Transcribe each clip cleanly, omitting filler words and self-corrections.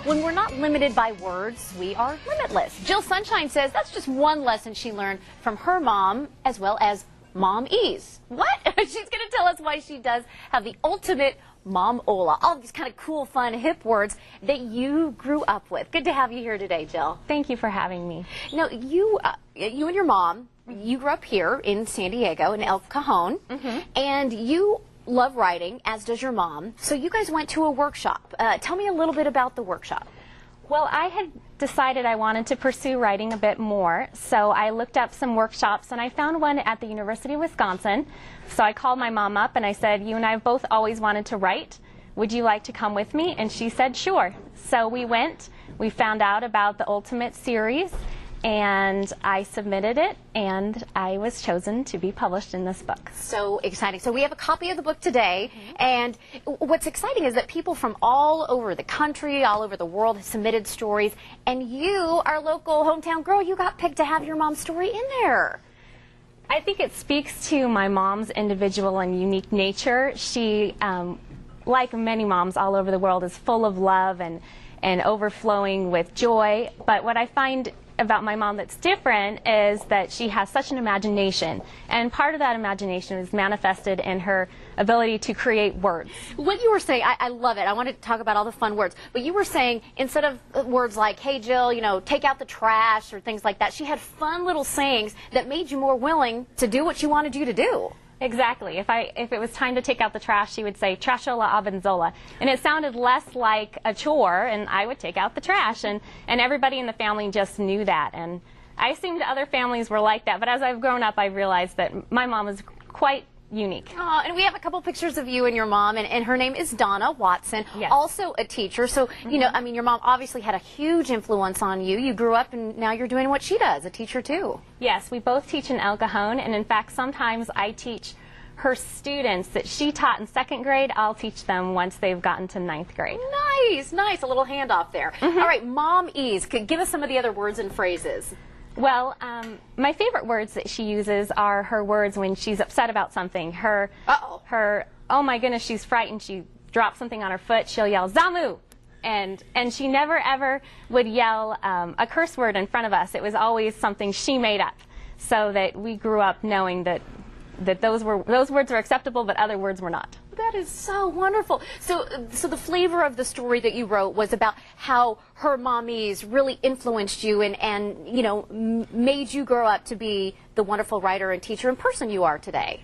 when we're not limited by words, we are limitless. Jill Sunshine says that's just one lesson she learned from her mom as well as Mom-ese. What? She's going to tell us why she does have the ultimate mom-ola. All these kind of cool, fun, hip words that you grew up with. Good to have you here today, Jill. Thank you for having me. Now, you and your mom, you grew up here in San Diego, in El Cajon, and you love writing, as does your mom. So you guys went to a workshop. Tell me a little bit about the workshop. Well, I had decided I wanted to pursue writing a bit more, so I looked up some workshops, and I found one at the University of Wisconsin. So I called my mom up, and I said, you and I have both always wanted to write. Would you like to come with me? And she said, sure. So we went. We found out about the Ultimate series, and I submitted it, and I was chosen to be published in this book. So exciting. So we have a copy of the book today, and what's exciting is that people from all over the country, all over the world have submitted stories, and you, our local hometown girl, you got picked to have your mom's story in there. I think it speaks to my mom's individual and unique nature. She, like many moms all over the world, is full of love and overflowing with joy, but what I find about my mom that's different is that she has such an imagination, and part of that imagination is manifested in her ability to create words. What you were saying, I love it. I want to talk about all the fun words, but you were saying instead of words like, hey Jill, you know, take out the trash or things like that, she had fun little sayings that made you more willing to do what she wanted you to do. Exactly. If it was time to take out the trash, she would say trashola abenzola, and it sounded less like a chore, and I would take out the trash, and everybody in the family just knew that, and I assumed other families were like that, but as I've grown up, I've realized that my mom is quite unique. And we have a couple pictures of you and your mom, and her name is Donna Watson, yes. Also a teacher. So, you know, I mean, your mom obviously had a huge influence on you. You grew up, and now you're doing what she does, a teacher too. Yes, we both teach in El Cajon, and in fact, sometimes I teach her students that she taught in 2nd grade. I'll teach them once they've gotten to 9th grade. Nice, nice. A little handoff there. All right, Mom-ese. Give us some of the other words and phrases. Well, my favorite words that she uses are her words when she's upset about something. Her, oh my goodness, she's frightened. She drops something on her foot. She'll yell, Zamu! And she never ever would yell a curse word in front of us. It was always something she made up, so that we grew up knowing that those words were acceptable, but other words were not. That is so wonderful. So the flavor of the story that you wrote was about how her Mom-ese really influenced you and you know, made you grow up to be the wonderful writer and teacher and person you are today.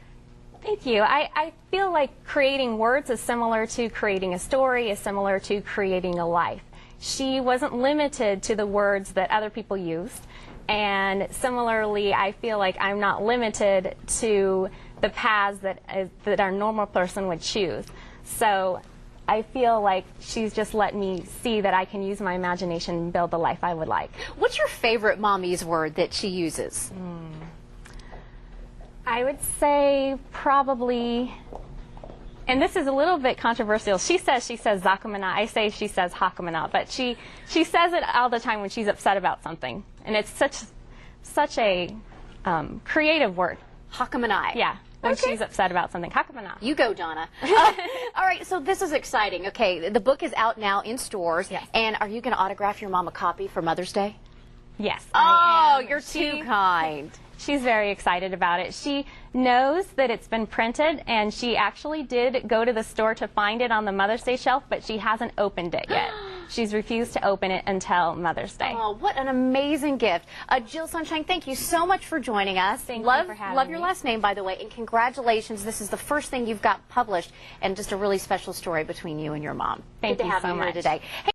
Thank you. I feel like creating words is similar to creating a story, is similar to creating a life. She wasn't limited to the words that other people used, and similarly, I feel like I'm not limited to the paths that our normal person would choose. So I feel like she's just let me see that I can use my imagination and build the life I would like. What's your favorite Mom-ese word that she uses? I would say probably, and this is a little bit controversial, she says zakumana. I say she says hakamana, but she says it all the time when she's upset about something, and it's such a creative word. Hakamanai. Yeah, when she's upset about something. Hakamana. You go, Donna. All right, so this is exciting. Okay, the book is out now in stores, yes. And are you going to autograph your mom a copy for Mother's Day? Yes. Oh, you're too kind. She's very excited about it. She knows that it's been printed, and she actually did go to the store to find it on the Mother's Day shelf, but she hasn't opened it yet. She's refused to open it until Mother's Day. Oh, what an amazing gift. Jill Sunshine, thank you so much for joining us. Thank you for having me. Love your last name, by the way, and congratulations. This is the first thing you've got published, and just a really special story between you and your mom. Thank you so much. Good to have you here today. Hey,